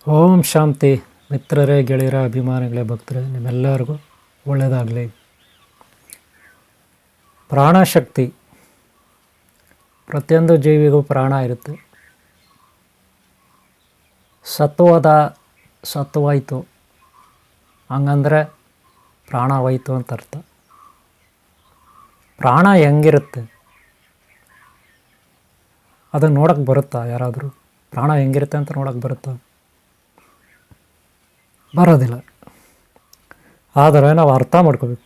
ಓಂ ಶಾಂತಿ. ಮಿತ್ರರೇ, ಗೆಳೆಯರ, ಅಭಿಮಾನಿಗಳೇ, ಭಕ್ತರೇ, ನಿಮ್ಮೆಲ್ಲರಿಗೂ ಒಳ್ಳೆಯದಾಗಲಿ. ಪ್ರಾಣಶಕ್ತಿ. ಪ್ರತಿಯೊಂದು ಜೀವಿಗೂ ಪ್ರಾಣ ಇರುತ್ತೆ. ಸತ್ವವಾಯಿತು ಹಂಗಂದರೆ ಪ್ರಾಣ ಹೋಯ್ತು ಅಂತ ಅರ್ಥ. ಪ್ರಾಣ ಹೆಂಗಿರುತ್ತೆ ಅದನ್ನು ನೋಡೋಕ್ಕೆ ಬರುತ್ತಾ? ಯಾರಾದರೂ ಪ್ರಾಣ ಹೆಂಗಿರುತ್ತೆ ಅಂತ ನೋಡೋಕ್ಕೆ ಬರುತ್ತಾ? ಬರೋದಿಲ್ಲ. ಆದರೆ ನಾವು ಅರ್ಥ ಮಾಡ್ಕೋಬೇಕು.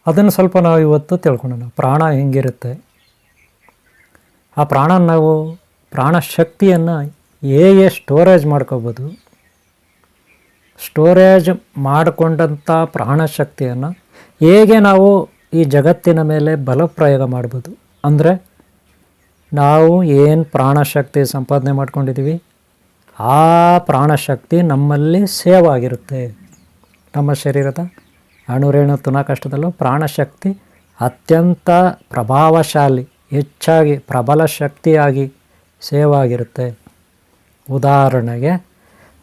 ಅದನ್ನು ಸ್ವಲ್ಪ ನಾವು ಇವತ್ತು ತಿಳ್ಕೊಳ್ಳೋಣ. ಪ್ರಾಣ ಹೆಂಗಿರುತ್ತೆ, ಆ ಪ್ರಾಣ ಶಕ್ತಿಯನ್ನು ಹೇಗೆ ಸ್ಟೋರೇಜ್ ಮಾಡ್ಕೋಬೋದು, ಸ್ಟೋರೇಜ್ ಮಾಡಿಕೊಂಡಂಥ ಪ್ರಾಣಶಕ್ತಿಯನ್ನು ಹೇಗೆ ನಾವು ಈ ಜಗತ್ತಿನ ಮೇಲೆ ಬಲಪ್ರಯೋಗ ಮಾಡ್ಬೋದು. ಅಂದರೆ ನಾವು ಏನು ಪ್ರಾಣಶಕ್ತಿ ಸಂಪಾದನೆ ಮಾಡ್ಕೊಂಡಿದ್ದೀವಿ, ಆ ಪ್ರಾಣಶಕ್ತಿ ನಮ್ಮಲ್ಲಿ ಸೇವ್ ಆಗಿರುತ್ತೆ. ನಮ್ಮ ಶರೀರದ ಅಣುರೇಣು ತುನಕಷ್ಟದಲ್ಲೂ ಪ್ರಾಣಶಕ್ತಿ ಅತ್ಯಂತ ಪ್ರಭಾವಶಾಲಿ, ಹೆಚ್ಚಾಗಿ ಪ್ರಬಲ ಶಕ್ತಿಯಾಗಿ ಸೇವ್ ಆಗಿರುತ್ತೆ. ಉದಾಹರಣೆಗೆ,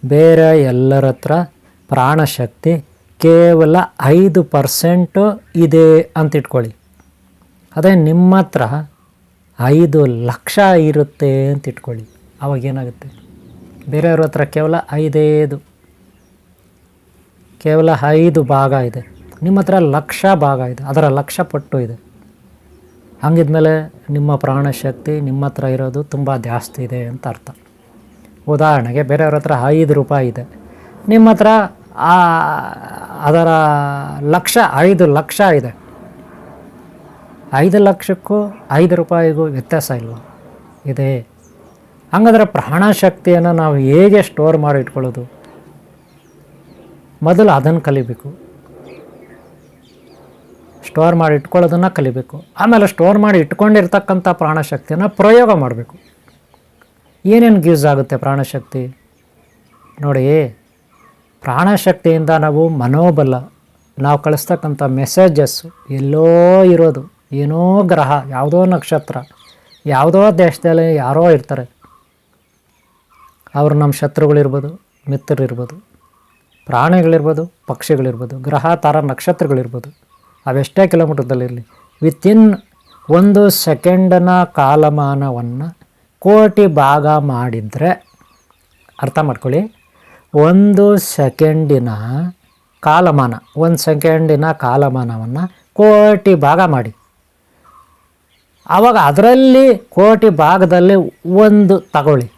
ಬೇರೆ ಎಲ್ಲರ ಹತ್ರ ಪ್ರಾಣಶಕ್ತಿ ಕೇವಲ 5% ಇದೆ ಅಂತ ಇಟ್ಕೊಳ್ಳಿ. ಅದೇ ನಿಮ್ಮ ಹತ್ರ 5 ಲಕ್ಷ ಇರುತ್ತೆ ಅಂತ ಇಟ್ಕೊಳ್ಳಿ. ಅವಾಗೇನಾಗುತ್ತೆ? ಬೇರೆಯವ್ರ ಹತ್ರ ಕೇವಲ 5 ಭಾಗ ಇದೆ, ನಿಮ್ಮ ಹತ್ರ 1,00,000 ಭಾಗ ಇದೆ, ಅದರ 1,00,000 ಪಟ್ಟು ಇದೆ. ಹಂಗಿದ್ಮೇಲೆ ನಿಮ್ಮ ಪ್ರಾಣಶಕ್ತಿ ನಿಮ್ಮ ಹತ್ರ ಇರೋದು ತುಂಬ ಜಾಸ್ತಿ ಇದೆ ಅಂತ ಅರ್ಥ. ಉದಾಹರಣೆಗೆ, ಬೇರೆಯವ್ರ ಹತ್ರ 5 ರೂಪಾಯಿ ಇದೆ, ನಿಮ್ಮ ಹತ್ರ ಅದರ 5 ಲಕ್ಷ ಇದೆ. 5 ಲಕ್ಷಕ್ಕೂ 5 ರೂಪಾಯಿಗೂ ವ್ಯತ್ಯಾಸ ಇಲ್ವ? ಇದೆ. ಹಾಗಾದರೆ ಪ್ರಾಣಶಕ್ತಿಯನ್ನು ನಾವು ಹೇಗೆ ಸ್ಟೋರ್ ಮಾಡಿ ಇಟ್ಕೊಳ್ಳೋದು? ಮೊದಲು ಅದನ್ನು ಕಲಿಬೇಕು. ಸ್ಟೋರ್ ಮಾಡಿ ಇಟ್ಕೊಳ್ಳೋದನ್ನು ಕಲಿಬೇಕು. ಆಮೇಲೆ ಸ್ಟೋರ್ ಮಾಡಿ ಇಟ್ಕೊಂಡಿರ್ತಕ್ಕಂಥ ಪ್ರಾಣಶಕ್ತಿಯನ್ನು ಪ್ರಯೋಗ ಮಾಡಬೇಕು. ಏನೇನು ಯೂಸ್ ಆಗುತ್ತೆ ಪ್ರಾಣಶಕ್ತಿ? ನೋಡಿ, ಪ್ರಾಣಶಕ್ತಿಯಿಂದ ನಾವು ಮನೋಬಲ, ನಾವು ಕಳಿಸ್ತಕ್ಕಂಥ ಮೆಸೇಜಸ್ಸು ಎಲ್ಲೋ ಇರೋದು, ಏನೋ ಗ್ರಹ, ಯಾವುದೋ ನಕ್ಷತ್ರ, ಯಾವುದೋ ದೇಶದಲ್ಲಿ ಯಾರೋ ಇರ್ತಾರೆ. ಅವರು ನಮ್ಮ ಶತ್ರುಗಳಿರ್ಬೋದು, ಮಿತ್ರರಿರ್ಬೋದು, ಪ್ರಾಣಿಗಳಿರ್ಬೋದು, ಪಕ್ಷಿಗಳಿರ್ಬೋದು, ಗ್ರಹ ತಾರ ನಕ್ಷತ್ರಗಳಿರ್ಬೋದು. ಅವೆಷ್ಟೇ ಕಿಲೋಮೀಟರ್ದಲ್ಲಿರಲಿ, ವಿತಿನ್ 1 ಸೆಕೆಂಡನ ಕಾಲಮಾನವನ್ನು ಕೋಟಿ ಭಾಗ ಮಾಡಿದರೆ, ಅರ್ಥ ಮಾಡ್ಕೊಳ್ಳಿ, 1 ಸೆಕೆಂಡಿನ ಕಾಲಮಾನ, 1 ಸೆಕೆಂಡಿನ ಕಾಲಮಾನವನ್ನು ಕೋಟಿ ಭಾಗ ಮಾಡಿ. ಆವಾಗ ಅದರಲ್ಲಿ ಕೋಟಿ ಭಾಗದಲ್ಲಿ 1 ತಗೊಳ್ಳಿ.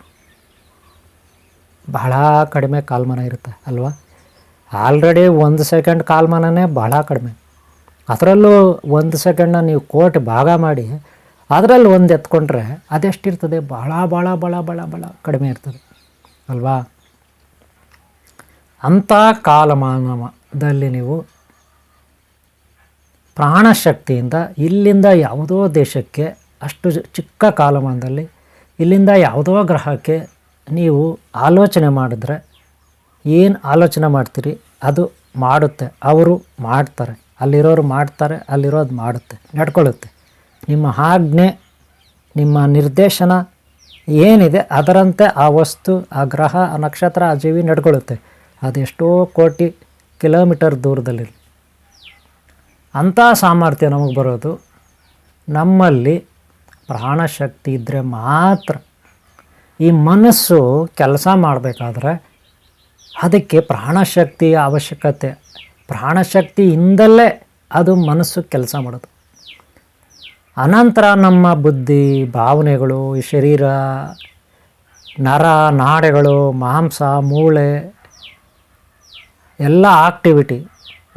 ಬಹಳ ಕಡಿಮೆ ಕಾಲಮಾನ ಇರುತ್ತೆ ಅಲ್ವಾ? ಆಲ್ರೆಡಿ 1 ಸೆಕೆಂಡ್ ಕಾಲಮಾನನೇ ಬಹಳ ಕಡಿಮೆ. ಅದರಲ್ಲೂ 1 ಸೆಕೆಂಡನ್ನ ನೀವು ಕೋಟಿ ಭಾಗ ಮಾಡಿ ಅದರಲ್ಲಿ 1 ಎತ್ಕೊಂಡ್ರೆ ಅದೆಷ್ಟಿರ್ತದೆ? ಭಾಳ ಭಾಳ ಭಾಳ ಭಾಳ ಭಾಳ ಕಡಿಮೆ ಇರ್ತದೆ ಅಲ್ವಾ? ಅಂಥ ಕಾಲಮಾನದಲ್ಲಿ ನೀವು ಪ್ರಾಣಶಕ್ತಿಯಿಂದ ಇಲ್ಲಿಂದ ಯಾವುದೋ ದೇಶಕ್ಕೆ, ಅಷ್ಟು ಚಿಕ್ಕ ಕಾಲಮಾನದಲ್ಲಿ ಇಲ್ಲಿಂದ ಯಾವುದೋ ಗ್ರಹಕ್ಕೆ ನೀವು ಆಲೋಚನೆ ಮಾಡಿದ್ರೆ, ಏನು ಆಲೋಚನೆ ಮಾಡ್ತೀರಿ ಅದು ಮಾಡುತ್ತೆ. ಅವರು ಮಾಡ್ತಾರೆ, ಅಲ್ಲಿರೋರು ಮಾಡ್ತಾರೆ, ಅಲ್ಲಿರೋದು ಮಾಡುತ್ತೆ, ನಡ್ಕೊಳ್ಳುತ್ತೆ. ನಿಮ್ಮ ಆಜ್ಞೆ, ನಿಮ್ಮ ನಿರ್ದೇಶನ ಏನಿದೆ ಅದರಂತೆ ಆ ವಸ್ತು, ಆ ಗ್ರಹ, ಆ ನಕ್ಷತ್ರ, ಆ ಜೀವಿ ನಡ್ಕೊಳ್ಳುತ್ತೆ. ಅದೆಷ್ಟೋ ಕೋಟಿ ಕಿಲೋಮೀಟರ್ ದೂರದಲ್ಲಿರಲಿ. ಅಂಥ ಸಾಮರ್ಥ್ಯ ನಮಗೆ ಬರೋದು ನಮ್ಮಲ್ಲಿ ಪ್ರಾಣಶಕ್ತಿ ಇದ್ದರೆ ಮಾತ್ರ. ಈ ಮನಸ್ಸು ಕೆಲಸ ಮಾಡಬೇಕಾದ್ರೆ ಅದಕ್ಕೆ ಪ್ರಾಣಶಕ್ತಿಯ ಅವಶ್ಯಕತೆ. ಪ್ರಾಣಶಕ್ತಿಯಿಂದಲೇ ಅದು ಮನಸ್ಸು ಕೆಲಸ ಮಾಡೋದು. ಅನಂತರ ನಮ್ಮ ಬುದ್ಧಿ, ಭಾವನೆಗಳು, ಶರೀರ, ನರ ನಾಡಿಗಳು, ಮಾಂಸ, ಮೂಳೆ ಎಲ್ಲ ಆಕ್ಟಿವಿಟಿ,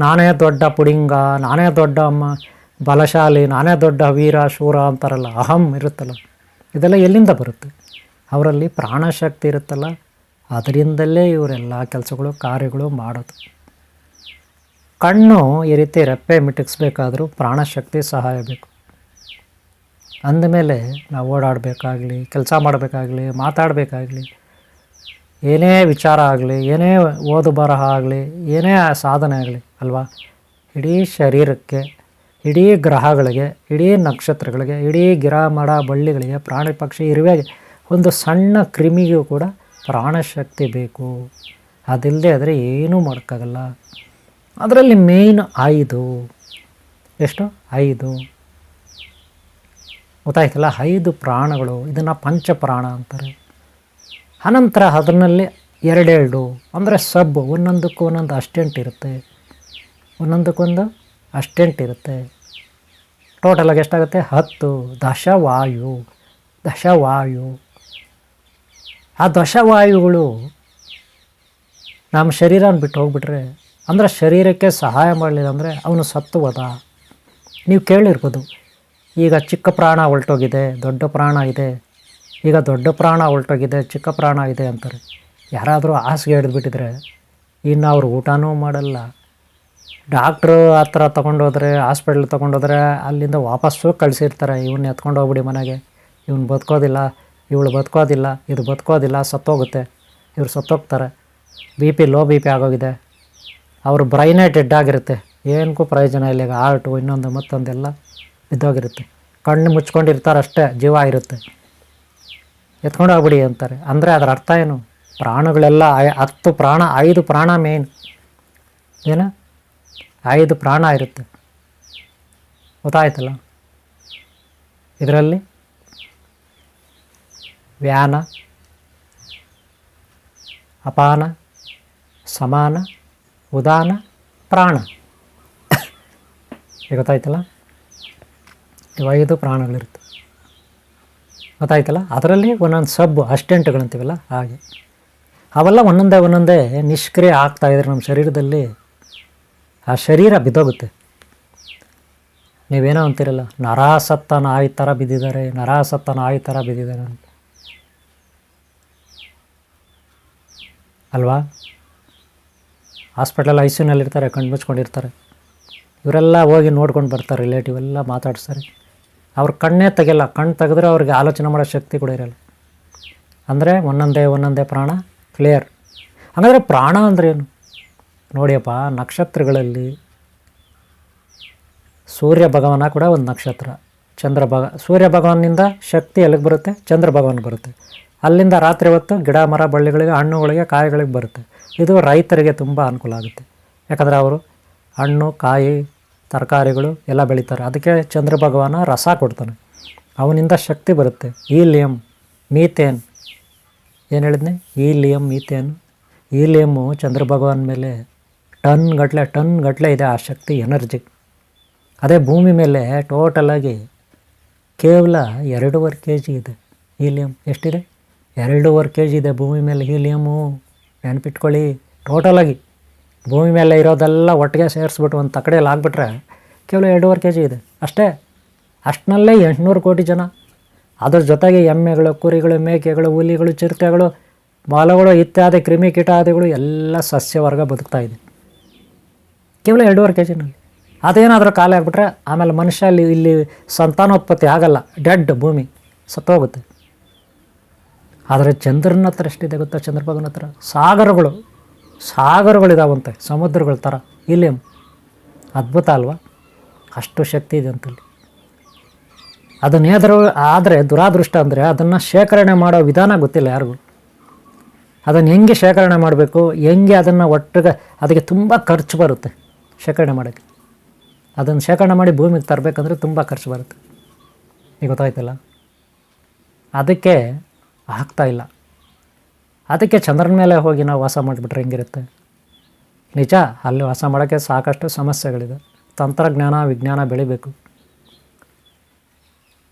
ನಾನೇ ದೊಡ್ಡ ಪುಡಿಂಗ, ನಾನೇ ದೊಡ್ಡ ಬಲಶಾಲಿ, ನಾನೇ ದೊಡ್ಡ ವೀರ ಶೂರ ಅಂತಾರಲ್ಲ, ಅಹಂ ಇರುತ್ತಲ್ಲ, ಇದೆಲ್ಲ ಎಲ್ಲಿಂದ ಬರುತ್ತೆ? ಅವರಲ್ಲಿ ಪ್ರಾಣಶಕ್ತಿ ಇರುತ್ತಲ್ಲ, ಅದರಿಂದಲೇ ಇವರೆಲ್ಲ ಕೆಲಸಗಳು, ಕಾರ್ಯಗಳು ಮಾಡೋದು. ಕಣ್ಣು ಈ ರೀತಿ ರೆಪ್ಪೆ ಮಿಟುಕಿಸ್ಬೇಕಾದ್ರೂ ಪ್ರಾಣಶಕ್ತಿ ಸಹಾಯ ಬೇಕು. ಅಂದಮೇಲೆ ನಾವು ಓಡಾಡಬೇಕಾಗಲಿ, ಕೆಲಸ ಮಾಡಬೇಕಾಗಲಿ, ಮಾತಾಡಬೇಕಾಗಲಿ, ಏನೇ ವಿಚಾರ ಆಗಲಿ, ಏನೇ ಓದು ಬರಹ ಆಗಲಿ, ಏನೇ ಸಾಧನೆ ಆಗಲಿ ಅಲ್ವಾ, ಇಡೀ ಶರೀರಕ್ಕೆ, ಇಡೀ ಗ್ರಹಗಳಿಗೆ, ಇಡೀ ನಕ್ಷತ್ರಗಳಿಗೆ, ಇಡೀ ಗಿಡ ಮರ ಬಳ್ಳಿಗಳಿಗೆ, ಪ್ರಾಣಿ ಪಕ್ಷಿ ಇರುವೆಗೆ ಒಂದು ಸಣ್ಣ ಕ್ರಿಮಿಗೂ ಕೂಡ ಪ್ರಾಣಶಕ್ತಿ ಬೇಕು. ಅದಿಲ್ಲದೆ ಆದರೆ ಏನೂ ಮಾಡೋಕ್ಕಾಗಲ್ಲ. ಅದರಲ್ಲಿ ಮೇಯ್ನ್ 5. ಎಷ್ಟು? 5 ಗೊತ್ತಾಯ್ತಲ್ಲ? 5 ಪ್ರಾಣಗಳು. ಇದನ್ನು ಪಂಚಪ್ರಾಣ ಅಂತಾರೆ. ಅನಂತರ ಅದರಲ್ಲಿ 2 ಅಂದರೆ ಒಂದೊಂದಕ್ಕೂ ಒಂದೊಂದು ಅಸ್ಟೆಂಟ್ ಇರುತ್ತೆ. ಒಂದೊಂದಕ್ಕೊಂದು ಅಸ್ಟೆಂಟ್ ಇರುತ್ತೆ. ಟೋಟಲಾಗಿ ಎಷ್ಟಾಗುತ್ತೆ? 10 ದಶವಾಯು. ಆ ದಶವಾಯುಗಳು ನಮ್ಮ ಶರೀರನ ಬಿಟ್ಟು ಹೋಗ್ಬಿಟ್ರೆ, ಅಂದರೆ ಶರೀರಕ್ಕೆ ಸಹಾಯ ಮಾಡಲಿಲ್ಲ ಅಂದರೆ ಅವನು ಸತ್ತು ಹೋದ. ನೀವು ಕೇಳಿರ್ಬೋದು, ಈಗ ಚಿಕ್ಕ ಪ್ರಾಣ ಹೊರಟೋಗಿದೆ, ದೊಡ್ಡ ಪ್ರಾಣ ಇದೆ. ಈಗ ದೊಡ್ಡ ಪ್ರಾಣ ಹೊರಟೋಗಿದೆ, ಚಿಕ್ಕ ಪ್ರಾಣ ಇದೆ ಅಂತಾರೆ. ಯಾರಾದರೂ ಹಾಸಿಗೆ ಹಿಡಿದ್ಬಿಟ್ಟಿದ್ರೆ ಇನ್ನು ಅವ್ರು ಊಟನೂ ಮಾಡಲ್ಲ. ಡಾಕ್ಟ್ರು ಹತ್ರ ತೊಗೊಂಡೋದ್ರೆ, ಹಾಸ್ಪಿಟ್ಲ್ ತೊಗೊಂಡೋದ್ರೆ ಅಲ್ಲಿಂದ ವಾಪಸ್ಸು ಕಳಿಸಿರ್ತಾರೆ. ಇವನ್ನ ಎತ್ಕೊಂಡು ಹೋಗ್ಬಿಡಿ ಮನೆಗೆ, ಇವನು ಬದುಕೋದಿಲ್ಲ, ಇವಳು ಬದುಕೋದಿಲ್ಲ, ಇದು ಬದುಕೋದಿಲ್ಲ, ಸತ್ತೋಗುತ್ತೆ, ಇವ್ರು ಸತ್ತೋಗ್ತಾರೆ. ಲೋ ಬಿ ಪಿ ಆಗೋಗಿದೆ, ಅವ್ರ ಬ್ರೈನೇ ಡೆಡ್ ಆಗಿರುತ್ತೆ, ಏನಕ್ಕೂ ಪ್ರಯೋಜನ ಇಲ್ಲ. ಈಗ ಹಾರ್ಟು ಇನ್ನೊಂದು ಮತ್ತೊಂದೆಲ್ಲ ಬಿದ್ದೋಗಿರುತ್ತೆ. ಕಣ್ಣು ಮುಚ್ಕೊಂಡಿರ್ತಾರೆ ಅಷ್ಟೇ, ಜೀವ ಇರುತ್ತೆ, ಎತ್ಕೊಂಡು ಹೋಗ್ಬಿಡಿ ಅಂತಾರೆ. ಅಂದರೆ ಅದರ ಅರ್ಥ ಏನು? ಪ್ರಾಣಗಳೆಲ್ಲ 10 ಪ್ರಾಣ, 5 ಪ್ರಾಣ ಮೇನ್. ಏನು? 5 ಪ್ರಾಣ ಇರುತ್ತೆ. ಗೊತ್ತಾಯ್ತಲ್ಲ? ಇದರಲ್ಲಿ ವ್ಯಾನ, ಅಪಾನ, ಸಮಾನ, ಉದಾನ, ಪ್ರಾಣ. ಈಗ ಗೊತ್ತಾಯ್ತಲ್ಲ? ಇವು 5 ಪ್ರಾಣಗಳಿರುತ್ತೆ. ಗೊತ್ತಾಯ್ತಲ್ಲ? ಅದರಲ್ಲಿ ಒಂದೊಂದು ಅಸ್ಟೆಂಟ್ಗಳಂತೀವಲ್ಲ ಹಾಗೆ ಅವೆಲ್ಲ ಒಂದೊಂದೇ ನಿಷ್ಕ್ರಿಯ ಆಗ್ತಾಯಿದ್ರೆ ನಮ್ಮ ಶರೀರದಲ್ಲಿ ಆ ಶರೀರ ಬಿದ್ದೋಗುತ್ತೆ. ನೀವೇನೋ ಅಂತೀರಲ್ಲ, ನರಾಸತ್ತ ನಾಯಿ ಥರ ಬಿದ್ದಿದ್ದಾರೆ ಅಂತ ಅಲ್ವಾ? ಹಾಸ್ಪಿಟಲ್ ICUನಲ್ಲಿರ್ತಾರೆ, ಕಣ್ಣು ಮುಚ್ಕೊಂಡಿರ್ತಾರೆ. ಇವರೆಲ್ಲ ಹೋಗಿ ನೋಡ್ಕೊಂಡು ಬರ್ತಾರೆ, ರಿಲೇಟಿವ್ ಎಲ್ಲ ಮಾತಾಡ್ಸ್ತಾರೆ. ಅವ್ರ ಕಣ್ಣೇ ತೆಗೆಯಲ್ಲ. ಕಣ್ಣು ತೆಗೆದ್ರೆ ಅವ್ರಿಗೆ ಆಲೋಚನೆ ಮಾಡೋ ಶಕ್ತಿ ಕೂಡ ಇರಲ್ಲ. ಅಂದರೆ ಒಂದೊಂದೇ ಪ್ರಾಣ ಕ್ಲಿಯರ್. ಹಾಗಾದರೆ ಪ್ರಾಣ ಅಂದರೆ ಏನು? ನೋಡಿಯಪ್ಪ, ನಕ್ಷತ್ರಗಳಲ್ಲಿ ಸೂರ್ಯ ಭಗವಾನ ಕೂಡ ಒಂದು ನಕ್ಷತ್ರ. ಸೂರ್ಯ ಭಗವಾನಿಂದ ಶಕ್ತಿ ಎಲ್ಲಿಗೆ ಬರುತ್ತೆ? ಚಂದ್ರ ಭಗವಾನ್ ಬರುತ್ತೆ. ಅಲ್ಲಿಂದ ರಾತ್ರಿ ಹೊತ್ತು ಗಿಡ ಮರ ಬಳ್ಳಿಗಳಿಗೆ, ಹಣ್ಣುಗಳಿಗೆ, ಕಾಯಿಗಳಿಗೆ ಬರುತ್ತೆ. ಇದು ರೈತರಿಗೆ ತುಂಬ ಅನುಕೂಲ ಆಗುತ್ತೆ. ಯಾಕಂದರೆ ಅವರು ಹಣ್ಣು, ಕಾಯಿ, ತರಕಾರಿಗಳು ಎಲ್ಲ ಬೆಳೀತಾರೆ. ಅದಕ್ಕೆ ಚಂದ್ರ ಭಗವಾನ ರಸ ಕೊಡ್ತಾನೆ, ಅವನಿಂದ ಶಕ್ತಿ ಬರುತ್ತೆ. ಹೀಲಿಯಂ, ಮೀಥೇನ್, ಏನು ಹೇಳಿದ್ನೆ? ಹೀಲಿಯಮ್ಮು ಚಂದ್ರ ಭಗವಾನ್ ಮೇಲೆ ಟನ್ ಗಟ್ಟಲೆ ಇದೆ ಆ ಶಕ್ತಿ, ಎನರ್ಜಿ. ಅದೇ ಭೂಮಿ ಮೇಲೆ ಟೋಟಲಾಗಿ ಕೇವಲ 2.5 kg ಇದೆ ಹೀಲಿಯಂ. ಎಷ್ಟಿದೆ? 2.5 kg ಇದೆ ಭೂಮಿ ಮೇಲೆ ಹೀಲಿಯಮ್ಮು. ನೆನಪಿಟ್ಕೊಳ್ಳಿ, ಟೋಟಲಾಗಿ ಭೂಮಿ ಮೇಲೆ ಇರೋದೆಲ್ಲ ಒಟ್ಟಿಗೆ ಸೇರಿಸ್ಬಿಟ್ಟು ಒಂದು ತಕಡೆಯಲ್ಲಿ ಆಗಿಬಿಟ್ರೆ ಕೇವಲ 2.5 kg ಇದೆ ಅಷ್ಟೇ. ಅಷ್ಟನಲ್ಲೇ 800 ಕೋಟಿ ಜನ. ಅದ್ರ ಜೊತೆಗೆ ಎಮ್ಮೆಗಳು, ಕುರಿಗಳು, ಮೇಕೆಗಳು, ಹುಲಿಗಳು, ಚಿರತೆಗಳು, ಮೊಲಗಳು ಇತ್ಯಾದಿ ಕ್ರಿಮಿ ಕೀಟಾದಿಗಳು ಎಲ್ಲ ಸಸ್ಯವರ್ಗ ಬದುಕ್ತಾ ಇದೆ ಕೇವಲ 2.5 kgನಲ್ಲಿ. ಅದೇನಾದರೂ ಖಾಲಿ ಆಗಿಬಿಟ್ರೆ ಆಮೇಲೆ ಮನುಷ್ಯ ಇಲ್ಲಿ ಸಂತಾನೋತ್ಪತ್ತಿ ಆಗಲ್ಲ, ಡೆಡ್, ಭೂಮಿ ಸತ್ತೋಗುತ್ತೆ. ಆದರೆ ಚಂದ್ರನ ಹತ್ರ ಎಷ್ಟಿದೆ ಗೊತ್ತಾ? ಚಂದ್ರ ಭಗವನ್ ಹತ್ರ ಸಾಗರಗಳಿದಾವಂತೆ, ಸಮುದ್ರಗಳ ಥರ. ಇಲ್ಲಿ ಅದ್ಭುತ ಅಲ್ವಾ? ಅಷ್ಟು ಶಕ್ತಿ ಇದೆ ಅಂತಲ್ಲಿ. ಅದನ್ನೇದರೂ ಆದರೆ ದುರಾದೃಷ್ಟ ಅಂದರೆ ಅದನ್ನು ಶೇಖರಣೆ ಮಾಡೋ ವಿಧಾನ ಗೊತ್ತಿಲ್ಲ ಯಾರಿಗೂ. ಅದನ್ನು ಹೆಂಗೆ ಶೇಖರಣೆ ಮಾಡಬೇಕು, ಹೆಂಗೆ ಅದನ್ನು ಒಟ್ಟಿಗೆ, ಅದಕ್ಕೆ ತುಂಬ ಖರ್ಚು ಬರುತ್ತೆ ಶೇಖರಣೆ ಮಾಡೋಕ್ಕೆ. ಅದನ್ನು ಶೇಖರಣೆ ಮಾಡಿ ಭೂಮಿಗೆ ತರಬೇಕಂದ್ರೆ ತುಂಬ ಖರ್ಚು ಬರುತ್ತೆ. ಈಗ ಗೊತ್ತಾಯ್ತಲ್ಲ? ಅದಕ್ಕೆ ಆಗ್ತಾಯಿಲ್ಲ. ಅದಕ್ಕೆ ಚಂದ್ರನ ಮೇಲೆ ಹೋಗಿ ನಾವು ವಾಸ ಮಾಡಿಬಿಟ್ರೆ ಹೆಂಗಿರುತ್ತೆ? ನಿಜ, ಅಲ್ಲಿ ವಾಸ ಮಾಡೋಕ್ಕೆ ಸಾಕಷ್ಟು ಸಮಸ್ಯೆಗಳಿದೆ. ತಂತ್ರಜ್ಞಾನ, ವಿಜ್ಞಾನ ಬೆಳಿಬೇಕು.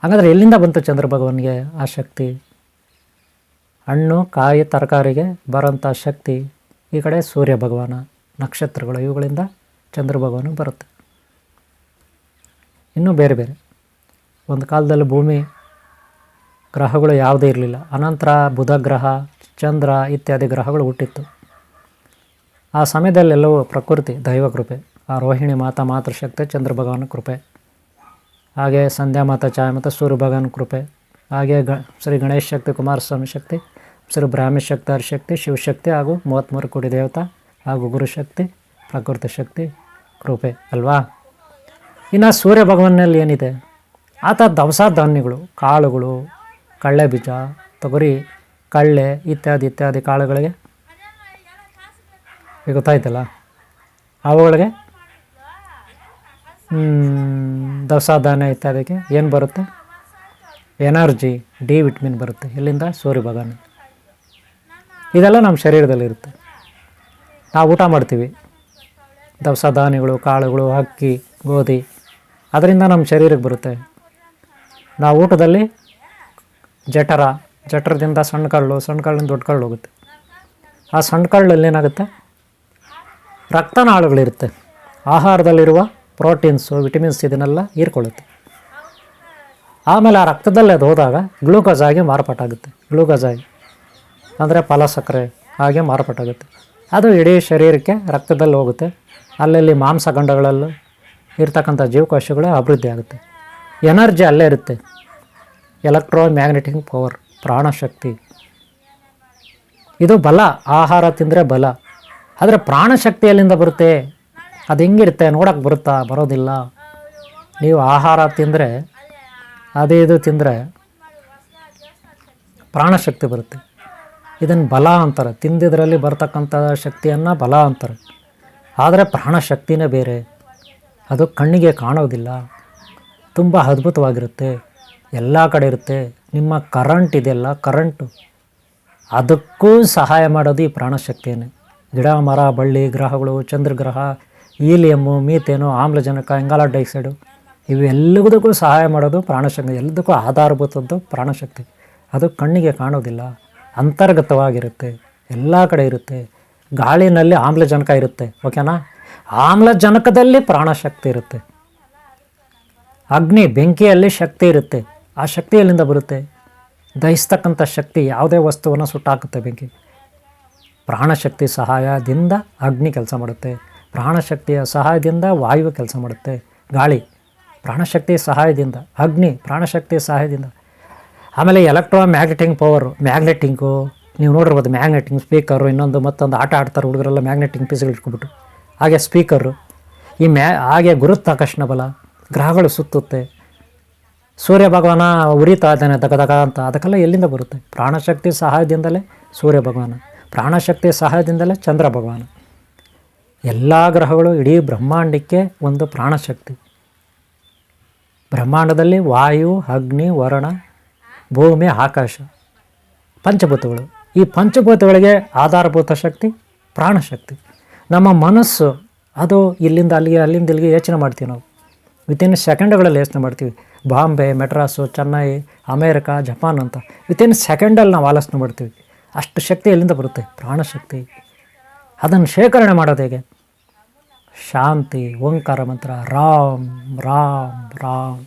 ಹಾಗಾದರೆ ಎಲ್ಲಿಂದ ಬಂತು ಚಂದ್ರ ಭಗವಾನ್ಗೆ ಆ ಶಕ್ತಿ? ಹಣ್ಣು, ಕಾಯಿ, ತರಕಾರಿಗೆ ಬರೋಂಥ ಶಕ್ತಿ ಈ ಕಡೆ ಸೂರ್ಯ ಭಗವಾನ, ನಕ್ಷತ್ರಗಳು, ಇವುಗಳಿಂದ ಚಂದ್ರ ಭಗವಾನ ಬರುತ್ತೆ. ಇನ್ನೂ ಬೇರೆ ಬೇರೆ. ಒಂದು ಕಾಲದಲ್ಲಿ ಭೂಮಿ ಗ್ರಹಗಳು ಯಾವುದೇ ಇರಲಿಲ್ಲ. ಅನಂತರ ಬುಧ ಗ್ರಹ, ಚಂದ್ರ ಇತ್ಯಾದಿ ಗ್ರಹಗಳು ಹುಟ್ಟಿತ್ತು. ಆ ಸಮಯದಲ್ಲೆಲ್ಲವೂ ಪ್ರಕೃತಿ, ದೈವ ಕೃಪೆ. ಆ ರೋಹಿಣಿ ಮಾತಾ ಮಾತೃಶಕ್ತಿ ಚಂದ್ರ ಭಗವಾನ ಕೃಪೆ, ಹಾಗೆ ಸಂಧ್ಯಾ ಮಾತಾ ಛಾಯಾಮಾತಾ ಸೂರ್ಯ ಭಗವಾನ್ ಕೃಪೆ, ಹಾಗೆ ಶ್ರೀ ಗಣೇಶ ಶಕ್ತಿ, ಕುಮಾರಸ್ವಾಮಿ ಶಕ್ತಿ, ಶ್ರೀ ಬ್ರಾಹ್ಮಿ ಶಕ್ತಿ, ಹರಿಶಕ್ತಿ, ಶಿವಶಕ್ತಿ, ಹಾಗೂ 33 ಕೋಟಿ ದೇವತಾ ಹಾಗೂ ಗುರುಶಕ್ತಿ, ಪ್ರಕೃತಿ ಶಕ್ತಿ ಕೃಪೆ ಅಲ್ವಾ? ಇನ್ನು ಸೂರ್ಯ ಭಗವಾನಲ್ಲಿ ಏನಿದೆ? ಆತ ದವಸ ಧಾನ್ಯಗಳು, ಕಾಳುಗಳು, ಕಳ್ಳೆ ಬೀಜ, ತೊಗರಿ, ಕಳ್ಳೆ ಇತ್ಯಾದಿ ಕಾಳುಗಳಿಗೆ ಈಗ ಗೊತ್ತಾಯ್ತಲ್ಲ, ಅವುಗಳಿಗೆ ದವಸ ಧಾನ್ಯ ಇತ್ಯಾದಿಗೆ ಏನು ಬರುತ್ತೆ? ಎನರ್ಜಿ, ಡಿ ವಿಟಮಿನ್ ಬರುತ್ತೆ. ಎಲ್ಲಿಂದ? ಸೂರ್ಯ ಭಗವಾನ್. ಇದೆಲ್ಲ ನಮ್ಮ ಶರೀರದಲ್ಲಿರುತ್ತೆ. ನಾವು ಊಟ ಮಾಡ್ತೀವಿ, ದವಸ ಧಾನ್ಯಗಳು, ಕಾಳುಗಳು, ಅಕ್ಕಿ, ಗೋಧಿ, ಅದರಿಂದ ನಮ್ಮ ಶರೀರಕ್ಕೆ ಬರುತ್ತೆ. ನಾವು ಊಟದಲ್ಲಿ ಜಠರದಿಂದ ಸಣ್ಣ ಕಳ್ಳಿಂದ ದೊಡ್ಡ ಕಳ್ಳು ಹೋಗುತ್ತೆ. ಆ ಸಣ್ಣ ಕಳ್ಳಲ್ಲಿ ಏನಾಗುತ್ತೆ? ರಕ್ತನಾಳುಗಳಿರುತ್ತೆ. ಆಹಾರದಲ್ಲಿರುವ ಪ್ರೋಟೀನ್ಸು, ವಿಟಮಿನ್ಸ್ ಇದನ್ನೆಲ್ಲ ಹೀರ್ಕೊಳ್ಳುತ್ತೆ. ಆಮೇಲೆ ಆ ರಕ್ತದಲ್ಲಿ ಅದು ಹೋದಾಗ ಗ್ಲೂಕೋಸ್ ಆಗಿ ಮಾರ್ಪಾಟಾಗುತ್ತೆ. ಗ್ಲೂಕೋಸ್ ಆಗಿ ಅಂದರೆ ಫಲಸಕ್ಕರೆ ಹಾಗೆ ಮಾರ್ಪಾಟಾಗುತ್ತೆ. ಅದು ಇಡೀ ಶರೀರಕ್ಕೆ ರಕ್ತದಲ್ಲಿ ಹೋಗುತ್ತೆ. ಅಲ್ಲಲ್ಲಿ ಮಾಂಸಖಂಡಗಳಲ್ಲೂ ಇರ್ತಕ್ಕಂಥ ಜೀವಕೋಶಗಳು ಅಭಿವೃದ್ಧಿ ಆಗುತ್ತೆ. ಎನರ್ಜಿ ಅಲ್ಲೇ ಇರುತ್ತೆ. ಎಲೆಕ್ಟ್ರೋ ಮ್ಯಾಗ್ನೆಟಿಕ್ ಪವರ್, ಪ್ರಾಣಶಕ್ತಿ, ಇದು ಬಲ. ಆಹಾರ ತಿಂದರೆ ಬಲ. ಆದರೆ ಪ್ರಾಣಶಕ್ತಿ ಎಲ್ಲಿಂದ ಬರುತ್ತೆ? ಅದು ಹೆಂಗಿರುತ್ತೆ? ನೋಡೋಕ್ಕೆ ಬರುತ್ತಾ? ಬರೋದಿಲ್ಲ. ನೀವು ಆಹಾರ ತಿಂದರೆ, ಅದೇ ಇದು ತಿಂದರೆ ಪ್ರಾಣಶಕ್ತಿ ಬರುತ್ತೆ. ಇದನ್ನು ಬಲ ಅಂತಾರೆ. ತಿಂದಿದ್ರಲ್ಲಿ ಬರ್ತಕ್ಕಂಥ ಶಕ್ತಿಯನ್ನು ಬಲ ಅಂತಾರೆ. ಆದರೆ ಪ್ರಾಣಶಕ್ತಿನೇ ಬೇರೆ. ಅದು ಕಣ್ಣಿಗೆ ಕಾಣೋದಿಲ್ಲ. ತುಂಬ ಅದ್ಭುತವಾಗಿರುತ್ತೆ. ಎಲ್ಲ ಕಡೆ ಇರುತ್ತೆ. ನಿಮ್ಮ ಕರೆಂಟ್ ಇದೆಯಲ್ಲ, ಕರೆಂಟು, ಅದಕ್ಕೂ ಸಹಾಯ ಮಾಡೋದು ಈ ಪ್ರಾಣಶಕ್ತಿಯೇ. ಗಿಡ, ಮರ, ಬಳ್ಳಿ, ಗ್ರಹಗಳು, ಚಂದ್ರಗ್ರಹ, ಹೀಲಿಯಮ್ಮು, ಮೀಥೇನು, ಆಮ್ಲಜನಕ, ಇಂಗಾಲ ಡೈಆಕ್ಸೈಡು, ಇವೆಲ್ಲದಕ್ಕೂ ಸಹಾಯ ಮಾಡೋದು ಪ್ರಾಣಶಕ್ತಿ. ಎಲ್ಲದಕ್ಕೂ ಆಧಾರಭೂತದ್ದು ಪ್ರಾಣಶಕ್ತಿ. ಅದು ಕಣ್ಣಿಗೆ ಕಾಣೋದಿಲ್ಲ, ಅಂತರ್ಗತವಾಗಿರುತ್ತೆ, ಎಲ್ಲ ಕಡೆ ಇರುತ್ತೆ. ಗಾಳಿನಲ್ಲಿ ಆಮ್ಲಜನಕ ಇರುತ್ತೆ, ಓಕೆನಾ? ಆಮ್ಲಜನಕದಲ್ಲಿ ಪ್ರಾಣಶಕ್ತಿ ಇರುತ್ತೆ. ಅಗ್ನಿ, ಬೆಂಕಿಯಲ್ಲಿ ಶಕ್ತಿ ಇರುತ್ತೆ. ಆ ಶಕ್ತಿ ಎಲ್ಲಿಂದ ಬರುತ್ತೆ? ದಹಿಸ್ತಕ್ಕಂಥ ಶಕ್ತಿ. ಯಾವುದೇ ವಸ್ತುವನ್ನು ಸುಟ್ಟಾಕುತ್ತೆ ಬೆಂಕಿ. ಪ್ರಾಣಶಕ್ತಿ ಸಹಾಯದಿಂದ ಅಗ್ನಿ ಕೆಲಸ ಮಾಡುತ್ತೆ. ಪ್ರಾಣಶಕ್ತಿಯ ಸಹಾಯದಿಂದ ವಾಯು ಕೆಲಸ ಮಾಡುತ್ತೆ. ಗಾಳಿ ಪ್ರಾಣಶಕ್ತಿ ಸಹಾಯದಿಂದ, ಅಗ್ನಿ ಪ್ರಾಣಶಕ್ತಿ ಸಹಾಯದಿಂದ. ಆಮೇಲೆ ಎಲೆಕ್ಟ್ರೋ ಮ್ಯಾಗ್ನೆಟಿಂಗ್ ಪವರು, ಮ್ಯಾಗ್ನೆಟಿಂಗು ನೀವು ನೋಡಿರ್ಬೋದು. ಮ್ಯಾಗ್ನೆಟಿಂಗ್ ಸ್ಪೀಕರು, ಇನ್ನೊಂದು ಮತ್ತೊಂದು ಆಟ ಆಡ್ತಾರೆ ಹುಡುಗರೆಲ್ಲ, ಮ್ಯಾಗ್ನೆಟಿಂಗ್ ಪೀಸ್ಗಳು ಇಟ್ಕೊಬಿಟ್ಟು. ಹಾಗೆ ಸ್ಪೀಕರು, ಹಾಗೆ ಗುರುತ್ವಾಕರ್ಷಣ ಬಲ, ಗ್ರಹಗಳು ಸುತ್ತುತ್ತೆ. ಸೂರ್ಯ ಭಗವಾನ ಉರಿತಾ ಇದ್ದಾನೆ ದಗ ಅಂತ, ಅದಕ್ಕೆಲ್ಲ ಎಲ್ಲಿಂದ ಬರುತ್ತೆ? ಪ್ರಾಣಶಕ್ತಿ ಸಹಾಯದಿಂದಲೇ ಸೂರ್ಯ ಭಗವಾನ, ಪ್ರಾಣಶಕ್ತಿ ಸಹಾಯದಿಂದಲೇ ಚಂದ್ರ ಭಗವಾನ. ಎಲ್ಲ ಗ್ರಹಗಳು, ಇಡೀ ಬ್ರಹ್ಮಾಂಡಕ್ಕೆ ಒಂದು ಪ್ರಾಣಶಕ್ತಿ. ಬ್ರಹ್ಮಾಂಡದಲ್ಲಿ ವಾಯು, ಅಗ್ನಿ, ವರುಣ, ಭೂಮಿ, ಆಕಾಶ, ಪಂಚಭೂತಗಳು. ಈ ಪಂಚಭೂತಗಳಿಗೆ ಆಧಾರಭೂತ ಶಕ್ತಿ ಪ್ರಾಣಶಕ್ತಿ. ನಮ್ಮ ಮನಸ್ಸು ಅದು ಇಲ್ಲಿಂದ ಅಲ್ಲಿಗೆ, ಅಲ್ಲಿಂದ ಇಲ್ಲಿಗೆ ಯೋಚನೆ ಮಾಡ್ತೀವಿ ನಾವು. ವಿತಿನ್ ಸೆಕೆಂಡ್ಗಳಲ್ಲಿ ಯೋಚನೆ ಮಾಡ್ತೀವಿ. ಬಾಂಬೆ, ಮೆಡ್ರಾಸು, ಚೆನ್ನೈ, ಅಮೇರಿಕಾ, ಜಪಾನ್ ಅಂತ ವಿತಿನ್ ಸೆಕೆಂಡಲ್ಲಿ ನಾವು ಆಲೋಚನೆ ಮಾಡ್ತೀವಿ. ಅಷ್ಟು ಶಕ್ತಿ ಎಲ್ಲಿಂದ ಬರುತ್ತೆ? ಪ್ರಾಣಶಕ್ತಿ. ಅದನ್ನು ಶೇಖರಣೆ ಮಾಡೋದು ಹೇಗೆ? ಶಾಂತಿ, ಓಂಕಾರ ಮಂತ್ರ, ರಾಮ್ ರಾಮ್ ರಾಮ್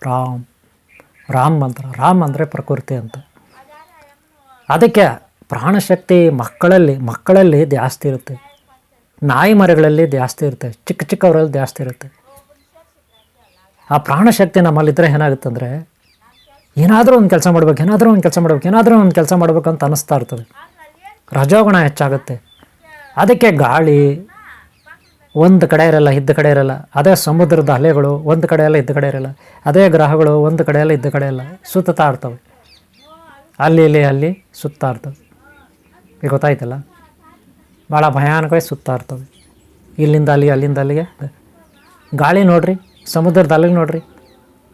ರಾಮ್ ರಾಮ್ ಮಂತ್ರ. ರಾಮ್ ಅಂದರೆ ಪ್ರಕೃತಿ ಅಂತ. ಅದಕ್ಕೆ ಪ್ರಾಣಶಕ್ತಿ ಮಕ್ಕಳಲ್ಲಿ ಜಾಸ್ತಿ ಇರುತ್ತೆ. ನಾಯಿ ಮರಿಗಳಲ್ಲಿ ಜಾಸ್ತಿ ಇರುತ್ತೆ. ಚಿಕ್ಕವರಲ್ಲಿ ಜಾಸ್ತಿ ಇರುತ್ತೆ. ಆ ಪ್ರಾಣಶಕ್ತಿ ನಮ್ಮಲ್ಲಿದ್ದರೆ ಏನಾಗುತ್ತಂದರೆ, ಏನಾದರೂ ಒಂದು ಕೆಲಸ ಮಾಡಬೇಕು ಅಂತ ಅನ್ನಿಸ್ತಾ ಇರ್ತದೆ. ರಜೋಗುಣ ಹೆಚ್ಚಾಗುತ್ತೆ. ಅದಕ್ಕೆ ಗಾಳಿ ಒಂದು ಕಡೆ ಇರಲ್ಲ, ಇದ್ದ ಕಡೆ ಇರಲ್ಲ. ಅದೇ ಸಮುದ್ರದ ಅಲೆಗಳು ಒಂದು ಕಡೆ ಎಲ್ಲ, ಇದ್ದ ಕಡೆ ಇರಲ್ಲ. ಅದೇ ಗ್ರಹಗಳು ಒಂದು ಕಡೆ ಎಲ್ಲ, ಇದ್ದ ಕಡೆ ಎಲ್ಲ ಸುತ್ತಾ ಇರ್ತವೆ. ಅಲ್ಲಿ ಸುತ್ತಾ ಇರ್ತವೆ. ಈಗ ಗೊತ್ತಾಯ್ತಲ್ಲ, ಭಾಳ ಭಯಾನಕವಾಗಿ ಸುತ್ತಾ ಇರ್ತವೆ. ಇಲ್ಲಿಂದ ಅಲ್ಲಿಗೆ. ಗಾಳಿ ನೋಡ್ರಿ, ಸಮುದ್ರದ ಅಲೆಗೆ ನೋಡ್ರಿ,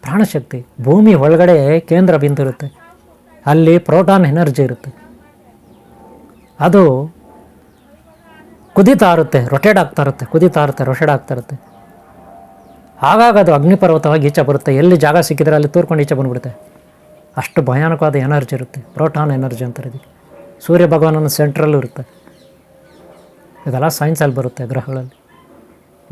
ಪ್ರಾಣಶಕ್ತಿ. ಭೂಮಿ ಒಳಗಡೆ ಕೇಂದ್ರ ಬಿಂದು ಇರುತ್ತೆ. ಅಲ್ಲಿ ಪ್ರೋಟಾನ್ ಎನರ್ಜಿ ಇರುತ್ತೆ. ಅದು ಕುದೀತಾ ಇರುತ್ತೆ, ರೊಟೇಟ್ ಆಗ್ತಾ ಇರುತ್ತೆ. ಆಗಾಗ ಅದು ಅಗ್ನಿಪರ್ವತವಾಗಿ ಈಚೆ ಬರುತ್ತೆ. ಎಲ್ಲಿ ಜಾಗ ಸಿಕ್ಕಿದ್ರೆ ಅಲ್ಲಿ ತೂರ್ಕೊಂಡು ಈಚೆ ಬಂದುಬಿಡುತ್ತೆ. ಅಷ್ಟು ಭಯಾನಕವಾದ ಎನರ್ಜಿ ಇರುತ್ತೆ. ಪ್ರೋಟಾನ್ ಎನರ್ಜಿ ಅಂತಾರೆ ಇದಕ್ಕೆ. ಸೂರ್ಯ ಭಗವಾನನ ಸೆಂಟ್ರಲ್ಲೂ ಇರುತ್ತೆ. ಇದೆಲ್ಲ ಸೈನ್ಸಲ್ಲಿ ಬರುತ್ತೆ. ಗ್ರಹಗಳಲ್ಲಿ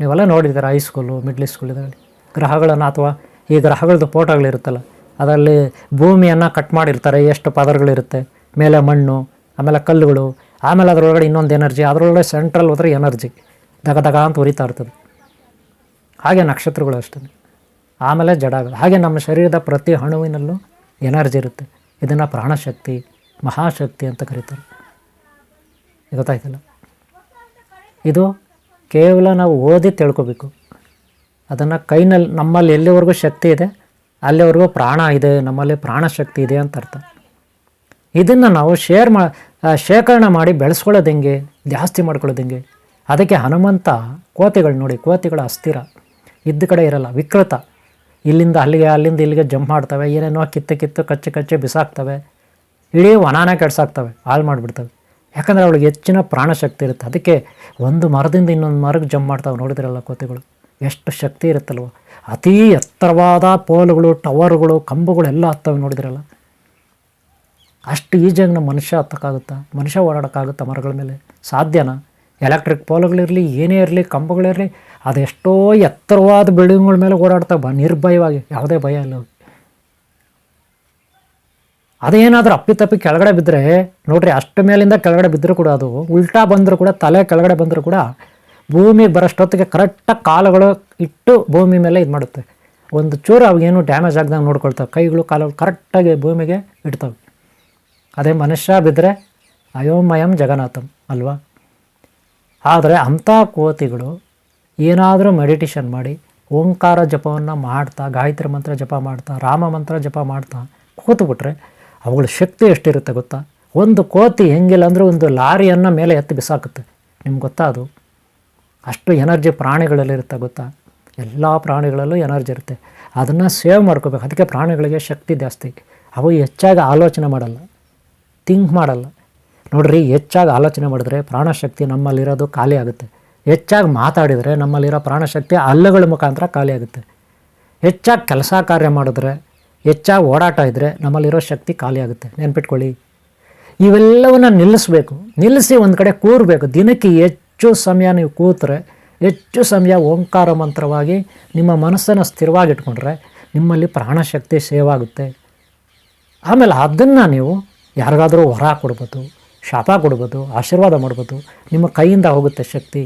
ನೀವೆಲ್ಲ ನೋಡಿದ್ದೀರ, ಹೈಸ್ಕೂಲು, ಮಿಡ್ಲ್ ಸ್ಕೂಲ್ ಇದರಲ್ಲಿ ಗ್ರಹಗಳನ್ನು, ಅಥವಾ ಈ ಗ್ರಹಗಳದ್ದು ಫೋಟೋಗಳಿರುತ್ತಲ್ಲ, ಅದರಲ್ಲಿ ಭೂಮಿಯನ್ನು ಕಟ್ ಮಾಡಿರ್ತಾರೆ. ಎಷ್ಟು ಪದರಗಳಿರುತ್ತೆ, ಮೇಲೆ ಮಣ್ಣು, ಆಮೇಲೆ ಕಲ್ಲುಗಳು, ಆಮೇಲೆ ಅದರೊಳಗಡೆ ಇನ್ನೊಂದು ಎನರ್ಜಿ, ಅದರೊಳಗಡೆ ಸೆಂಟ್ರಲ್ ಹೋದರೆ ಎನರ್ಜಿ ದಗ ಅಂತ ಉರಿತಾ ಇರ್ತದೆ. ಹಾಗೆ ನಕ್ಷತ್ರಗಳು ಅಷ್ಟೇ. ಆಮೇಲೆ ಜಡಗಳು. ಹಾಗೆ ನಮ್ಮ ಶರೀರದ ಪ್ರತಿ ಅಣುವಿನಲ್ಲೂ ಎನರ್ಜಿ ಇರುತ್ತೆ. ಇದನ್ನು ಪ್ರಾಣಶಕ್ತಿ, ಮಹಾಶಕ್ತಿ ಅಂತ ಕರೀತಾರೆ. ಗೊತ್ತಾಯ್ತಲ್ಲ? ಇದು ಕೇವಲ ನಾವು ಓದಿ ತಿಳ್ಕೊಬೇಕು. ಅದನ್ನು ಕೈನಲ್ಲಿ, ನಮ್ಮಲ್ಲಿ ಎಲ್ಲಿವರೆಗೂ ಶಕ್ತಿ ಇದೆ ಅಲ್ಲಿವರೆಗೂ ಪ್ರಾಣ ಇದೆ, ನಮ್ಮಲ್ಲಿ ಪ್ರಾಣಶಕ್ತಿ ಇದೆ ಅಂತ ಅರ್ಥ. ಇದನ್ನು ನಾವು ಶೇಖರಣೆ ಮಾಡಿ ಬೆಳೆಸ್ಕೊಳ್ಳೋದು ಹೆಂಗೆ, ಜಾಸ್ತಿ ಮಾಡ್ಕೊಳ್ಳೋದು ಹೆಂಗೆ? ಅದಕ್ಕೆ ಹನುಮಂತ ಕೋತಿಗಳು ನೋಡಿ, ಕೋತಿಗಳು ಅಸ್ಥಿರ, ಇದ್ದ ಕಡೆ ಇರಲ್ಲ, ವಿಕೃತ, ಇಲ್ಲಿಂದ ಅಲ್ಲಿಗೆ ಅಲ್ಲಿಂದ ಇಲ್ಲಿಗೆ ಜಂಪ್ ಮಾಡ್ತವೆ, ಏನೇನೋ ಕಿತ್ತು ಕಚ್ಚಿ ಬಿಸಾಕ್ತವೆ, ಇಡೀ ವನಾನ ಕೆಡ್ಸಾಕ್ತವೆ, ಹಾಳು ಮಾಡಿಬಿಡ್ತವೆ. ಯಾಕಂದರೆ ಅವಳಿಗೆ ಹೆಚ್ಚಿನ ಪ್ರಾಣಶಕ್ತಿ ಇರುತ್ತೆ. ಅದಕ್ಕೆ ಒಂದು ಮರದಿಂದ ಇನ್ನೊಂದು ಮರಕ್ಕೆ ಜಂಪ್ ಮಾಡ್ತಾವೆ, ನೋಡಿದ್ರಲ್ಲ ಕೋತಿಗಳು, ಎಷ್ಟು ಶಕ್ತಿ ಇರುತ್ತಲ್ವ. ಅತೀ ಎತ್ತರವಾದ ಪೋಲ್ಗಳು, ಟವರ್ಗಳು, ಕಂಬಗಳು ಎಲ್ಲ ಹತ್ತವೆ, ನೋಡಿದ್ರಲ್ಲ. ಅಷ್ಟು ಈಜಿಯಾಗಿ ನಮ್ಮ ಮನುಷ್ಯ ಹತ್ತಕ್ಕಾಗುತ್ತಾ? ಮನುಷ್ಯ ಓಡಾಡೋಕ್ಕಾಗುತ್ತಾ ಮರಗಳ ಮೇಲೆ? ಸಾಧ್ಯನಾ? ಎಲೆಕ್ಟ್ರಿಕ್ ಪೋಲ್ಗಳಿರಲಿ, ಏನೇ ಇರಲಿ, ಕಂಬಗಳಿರಲಿ, ಅದೆಷ್ಟೋ ಎತ್ತರವಾದ ಬಿಲ್ಡಿಂಗ್ಗಳ ಮೇಲೆ ಓಡಾಡ್ತಾವೆ ನಿರ್ಭಯವಾಗಿ, ಯಾವುದೇ ಭಯ ಇಲ್ಲ. ಅದೇನಾದರೂ ಅಪ್ಪಿತಪ್ಪಿ ಕೆಳಗಡೆ ಬಿದ್ದರೆ ನೋಡ್ರಿ, ಅಷ್ಟು ಮೇಲಿಂದ ಕೆಳಗಡೆ ಬಿದ್ದರೂ ಕೂಡ, ಅದು ಉಲ್ಟಾ ಬಂದರೂ ಕೂಡ, ತಲೆ ಕೆಳಗಡೆ ಬಂದರೂ ಕೂಡ ಭೂಮಿಗೆ ಬರೋಷ್ಟೊತ್ತಿಗೆ ಕರೆಕ್ಟಾಗಿ ಕಾಲುಗಳು ಇಟ್ಟು ಭೂಮಿ ಮೇಲೆ ಇದು ಮಾಡುತ್ತೆ. ಒಂದು ಚೂರು ಅವಾಗೇನು ಡ್ಯಾಮೇಜ್ ಆಗ್ದಂಗೆ ನೋಡ್ಕೊಳ್ತವೆ, ಕೈಗಳು ಕಾಲುಗಳು ಕರೆಕ್ಟಾಗಿ ಭೂಮಿಗೆ ಇಡ್ತವೆ. ಅದೇ ಮನುಷ್ಯ ಬಿದ್ದರೆ ಅಯೋಮಯಂ ಜಗನ್ನಾಥಂ ಅಲ್ವಾ? ಆದರೆ ಅಂಥ ಕೋತಿಗಳು ಏನಾದರೂ ಮೆಡಿಟೇಷನ್ ಮಾಡಿ ಓಂಕಾರ ಜಪವನ್ನು ಮಾಡ್ತಾ, ಗಾಯತ್ರಿ ಮಂತ್ರ ಜಪ ಮಾಡ್ತಾ, ರಾಮ ಮಂತ್ರ ಜಪ ಮಾಡ್ತಾ ಕೂತ್ಬಿಟ್ರೆ ಅವುಗಳ ಶಕ್ತಿ ಎಷ್ಟಿರುತ್ತೆ ಗೊತ್ತಾ? ಒಂದು ಕೋತಿ ಹೆಂಗಿಲ್ಲ ಅಂದರೆ ಒಂದು ಲಾರಿಯನ್ನು ಮೇಲೆ ಎತ್ತಿ ಬಿಸಾಕುತ್ತೆ. ನಿಮ್ಗೆ ಗೊತ್ತಾ? ಅದು ಅಷ್ಟು ಎನರ್ಜಿ ಪ್ರಾಣಿಗಳಲ್ಲಿರುತ್ತೆ ಗೊತ್ತಾ? ಎಲ್ಲ ಪ್ರಾಣಿಗಳಲ್ಲೂ ಎನರ್ಜಿ ಇರುತ್ತೆ. ಅದನ್ನು ಸೇವ್ ಮಾಡ್ಕೋಬೇಕು. ಅದಕ್ಕೆ ಪ್ರಾಣಿಗಳಿಗೆ ಶಕ್ತಿ ಜಾಸ್ತಿ. ಅವು ಹೆಚ್ಚಾಗಿ ಆಲೋಚನೆ ಮಾಡಲ್ಲ, ಥಿಂಕ್ ಮಾಡಲ್ಲ. ನೋಡ್ರಿ, ಹೆಚ್ಚಾಗಿ ಆಲೋಚನೆ ಮಾಡಿದ್ರೆ ಪ್ರಾಣಶಕ್ತಿ ನಮ್ಮಲ್ಲಿರೋದು ಖಾಲಿ ಆಗುತ್ತೆ. ಹೆಚ್ಚಾಗಿ ಮಾತಾಡಿದರೆ ನಮ್ಮಲ್ಲಿರೋ ಪ್ರಾಣಶಕ್ತಿ ಹಲ್ಲುಗಳ ಮುಖಾಂತರ ಖಾಲಿ ಆಗುತ್ತೆ. ಹೆಚ್ಚಾಗಿ ಕೆಲಸ ಕಾರ್ಯ ಮಾಡಿದ್ರೆ, ಹೆಚ್ಚಾಗಿ ಓಡಾಟ ಇದ್ದರೆ ನಮ್ಮಲ್ಲಿರೋ ಶಕ್ತಿ ಖಾಲಿ ಆಗುತ್ತೆ. ನೆನ್ಪಿಟ್ಕೊಳ್ಳಿ. ಇವೆಲ್ಲವನ್ನು ನಿಲ್ಲಿಸಿ ಒಂದು ಕಡೆ ಕೂರಬೇಕು. ದಿನಕ್ಕೆ ಹೆಚ್ಚು ಸಮಯ ನೀವು ಕೂತ್ರೆ, ಹೆಚ್ಚು ಸಮಯ ಓಂಕಾರ ಮಂತ್ರವಾಗಿ ನಿಮ್ಮ ಮನಸ್ಸನ್ನು ಸ್ಥಿರವಾಗಿಟ್ಕೊಂಡ್ರೆ ನಿಮ್ಮಲ್ಲಿ ಪ್ರಾಣಶಕ್ತಿ ಸೇವ್ ಆಗುತ್ತೆ. ಆಮೇಲೆ ಅದನ್ನು ನೀವು ಯಾರಿಗಾದರೂ ವರ ಕೊಡ್ಬೋದು, ಶಾಪ ಕೊಡ್ಬೋದು, ಆಶೀರ್ವಾದ ಮಾಡ್ಬೋದು. ನಿಮ್ಮ ಕೈಯಿಂದ ಹೋಗುತ್ತೆ ಶಕ್ತಿ.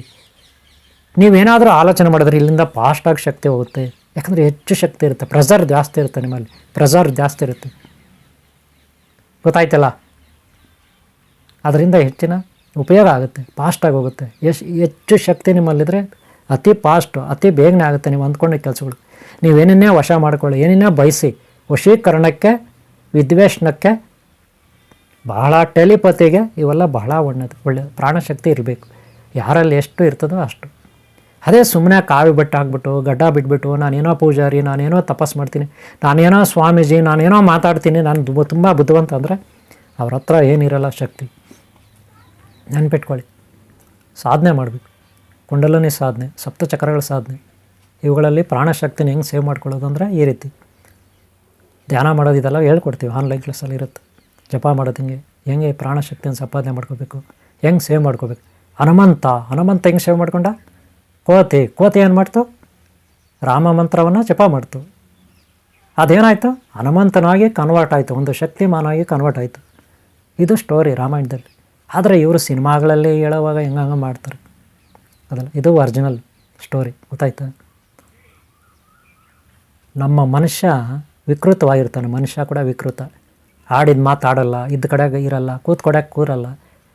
ನೀವೇನಾದರೂ ಆಲೋಚನೆ ಮಾಡಿದ್ರೆ ಇಲ್ಲಿಂದ ಫಾಸ್ಟಾಗಿ ಶಕ್ತಿ ಹೋಗುತ್ತೆ. ಯಾಕಂದರೆ ಹೆಚ್ಚು ಶಕ್ತಿ ಇರುತ್ತೆ, ಪ್ರೆಷರ್ ಜಾಸ್ತಿ ಇರುತ್ತೆ, ನಿಮ್ಮಲ್ಲಿ ಪ್ರೆಷರ್ ಜಾಸ್ತಿ ಇರುತ್ತೆ. ಗೊತ್ತಾಯ್ತಲ್ಲ? ಅದರಿಂದ ಹೆಚ್ಚಿನ ಉಪಯೋಗ ಆಗುತ್ತೆ, ಫಾಸ್ಟಾಗಿ ಹೋಗುತ್ತೆ. ಹೆಚ್ಚು ಶಕ್ತಿ ನಿಮ್ಮಲ್ಲಿದ್ದರೆ ಅತಿ ಫಾಸ್ಟು, ಅತಿ ಬೇಗನೆ ಆಗುತ್ತೆ ನೀವು ಅಂದ್ಕೊಂಡ ಕೆಲಸಗಳು. ನೀವೇನೇನೇ ವಶ ಮಾಡ್ಕೊಳ್ಳಿ, ಏನೇನೇ ಬಯಸಿ, ವಶೀಕರಣಕ್ಕೆ, ವಿದ್ವೇಷಣಕ್ಕೆ, ಬಹಳ ಟೆಲಿಪತಿಗೆ, ಇವೆಲ್ಲ ಬಹಳ ಒಳ್ಳೆಯದು. ಪ್ರಾಣಶಕ್ತಿ ಇರಬೇಕು. ಯಾರಲ್ಲಿ ಎಷ್ಟು ಇರ್ತದೋ ಅಷ್ಟು. ಅದೇ ಸುಮ್ಮನೆ ಕಾವಿ ಬಟ್ಟೆ ಹಾಕ್ಬಿಟ್ಟು, ಗಡ್ಡ ಬಿಟ್ಬಿಟ್ಟು, ನಾನೇನೋ ಪೂಜಾರಿ, ನಾನೇನೋ ತಪಸ್ ಮಾಡ್ತೀನಿ, ನಾನೇನೋ ಸ್ವಾಮೀಜಿ, ನಾನೇನೋ ಮಾತಾಡ್ತೀನಿ, ನಾನು ತುಂಬ ಬುದ್ಧಿವಂತ ಅಂದರೆ ಅವ್ರ ಹತ್ರ ಏನಿರಲ್ಲ ಶಕ್ತಿ. ನೆನ್ಪಿಟ್ಕೊಳ್ಳಿ. ಸಾಧನೆ ಮಾಡಬೇಕು. ಕುಂಡಲಿನಿ ಸಾಧನೆ, ಸಪ್ತಚಕ್ರಗಳ ಸಾಧನೆ, ಇವುಗಳಲ್ಲಿ ಪ್ರಾಣಶಕ್ತಿನ ಹೆಂಗೆ ಸೇವ್ ಮಾಡ್ಕೊಳ್ಳೋದು ಅಂದರೆ ಈ ರೀತಿ ಧ್ಯಾನ ಮಾಡೋದು, ಇದೆಲ್ಲ ಹೇಳ್ಕೊಡ್ತೀವಿ, ಆನ್ಲೈನ್ ಕ್ಲಾಸಲ್ಲಿ ಇರುತ್ತೆ. ಜಪ ಮಾಡೋದು ಹೆಂಗೆ ಪ್ರಾಣಶಕ್ತಿಯನ್ನು ಸಂಪಾದನೆ ಮಾಡ್ಕೋಬೇಕು, ಹೆಂಗೆ ಸೇವ್ ಮಾಡ್ಕೋಬೇಕು. ಹನುಮಂತ ಹೆಂಗೆ ಸೇವ್ ಮಾಡ್ಕೊಂಡ? ಕೋತಿ ಏನು ಮಾಡ್ತು? ರಾಮ ಮಂತ್ರವನ್ನು ಜಪ ಮಾಡ್ತು. ಅದೇನಾಯಿತು? ಹನುಮಂತನಾಗಿ ಕನ್ವರ್ಟ್ ಆಯಿತು, ಒಂದು ಶಕ್ತಿಮಾನಾಗಿ ಕನ್ವರ್ಟ್ ಆಯಿತು. ಇದು ಸ್ಟೋರಿ ರಾಮಾಯಣದಲ್ಲಿ. ಆದರೆ ಇವರು ಸಿನಿಮಾಗಳಲ್ಲಿ ಹೇಳೋವಾಗ ಹೆಂಗೆ ಮಾಡ್ತಾರೆ, ಅದಲ್ಲ, ಇದು ಒರಿಜಿನಲ್ ಸ್ಟೋರಿ. ಗೊತ್ತಾಯ್ತಾ? ನಮ್ಮ ಮನುಷ್ಯ ವಿಕೃತವಾಗಿರ್ತಾನೆ. ಮನುಷ್ಯ ಕೂಡ ವಿಕೃತ. ಆಡಿದ ಮಾತಾಡಲ್ಲ, ಇದ್ದ ಕಡೆಗೆ ಇರಲ್ಲ, ಕೂತ್ಕೊಡಕ್ಕೆ ಕೂರಲ್ಲ.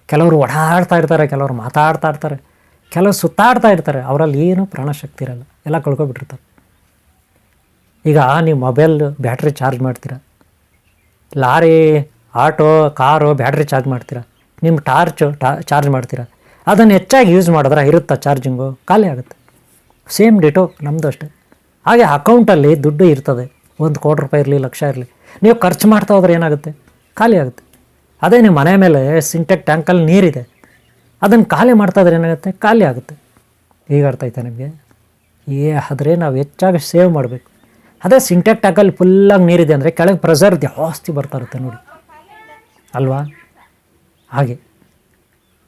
ಕೆಲವರು ಓಡಾಡ್ತಾ ಇರ್ತಾರೆ, ಕೆಲವರು ಮಾತಾಡ್ತಾ ಇರ್ತಾರೆ, ಕೆಲವರು ಸುತ್ತಾಡ್ತಾ ಇರ್ತಾರೆ. ಅವರಲ್ಲಿ ಏನು ಪ್ರಾಣಶಕ್ತಿ ಇರಲ್ಲ, ಎಲ್ಲ ಕಳ್ಕೊಬಿಟ್ಟಿರ್ತಾರೆ. ಈಗ ನೀವು ಮೊಬೈಲ್ ಬ್ಯಾಟ್ರಿ ಚಾರ್ಜ್ ಮಾಡ್ತೀರಾ, lorry, auto, car battery charge ಮಾಡ್ತೀರಾ, ನಿಮ್ಮ ಚಾರ್ಜ್ ಮಾಡ್ತೀರಾ. ಅದನ್ನು ಹೆಚ್ಚಾಗಿ ಯೂಸ್ ಮಾಡಿದ್ರೆ ಇರುತ್ತಾ ಚಾರ್ಜಿಂಗು? ಖಾಲಿ ಆಗುತ್ತೆ. ಸೇಮ್ ಡಿಟೋ ನಮ್ಮದು ಅಷ್ಟೇ. ಹಾಗೆ ಅಕೌಂಟಲ್ಲಿ ದುಡ್ಡು ಇರ್ತದೆ, 1 ಕೋಟಿ ರೂಪಾಯಿ ಇರಲಿ, ಲಕ್ಷ ಇರಲಿ, ನೀವು ಖರ್ಚು ಮಾಡ್ತಾ ಹೋದ್ರೆ ಏನಾಗುತ್ತೆ? ಖಾಲಿ ಆಗುತ್ತೆ. ಅದೇ ನಿಮ್ಮ ಮನೆ ಮೇಲೆ ಸಿಂಟೆಕ್ ಟ್ಯಾಂಕಲ್ಲಿ ನೀರಿದೆ, ಅದನ್ನು ಖಾಲಿ ಮಾಡ್ತಾ ಇದ್ರೆ ಏನಾಗುತ್ತೆ? ಖಾಲಿ ಆಗುತ್ತೆ. ಈಗ ಅರ್ಥ ಆಯ್ತಾ ನಿಮಗೆ? ಆದರೆ ನಾವು ಹೆಚ್ಚಾಗಿ ಸೇವ್ ಮಾಡಬೇಕು. ಅದೇ ಸಿಂಟೆಕ್ ಟ್ಯಾಂಕಲ್ಲಿ ಫುಲ್ಲಾಗಿ ನೀರಿದೆ ಅಂದರೆ ಕೆಳಗೆ ಪ್ರೆಷರ್ ಜಾಸ್ತಿ ಬರ್ತಾ ಇರುತ್ತೆ ನೋಡಿ, ಅಲ್ವಾ? ಹಾಗೆ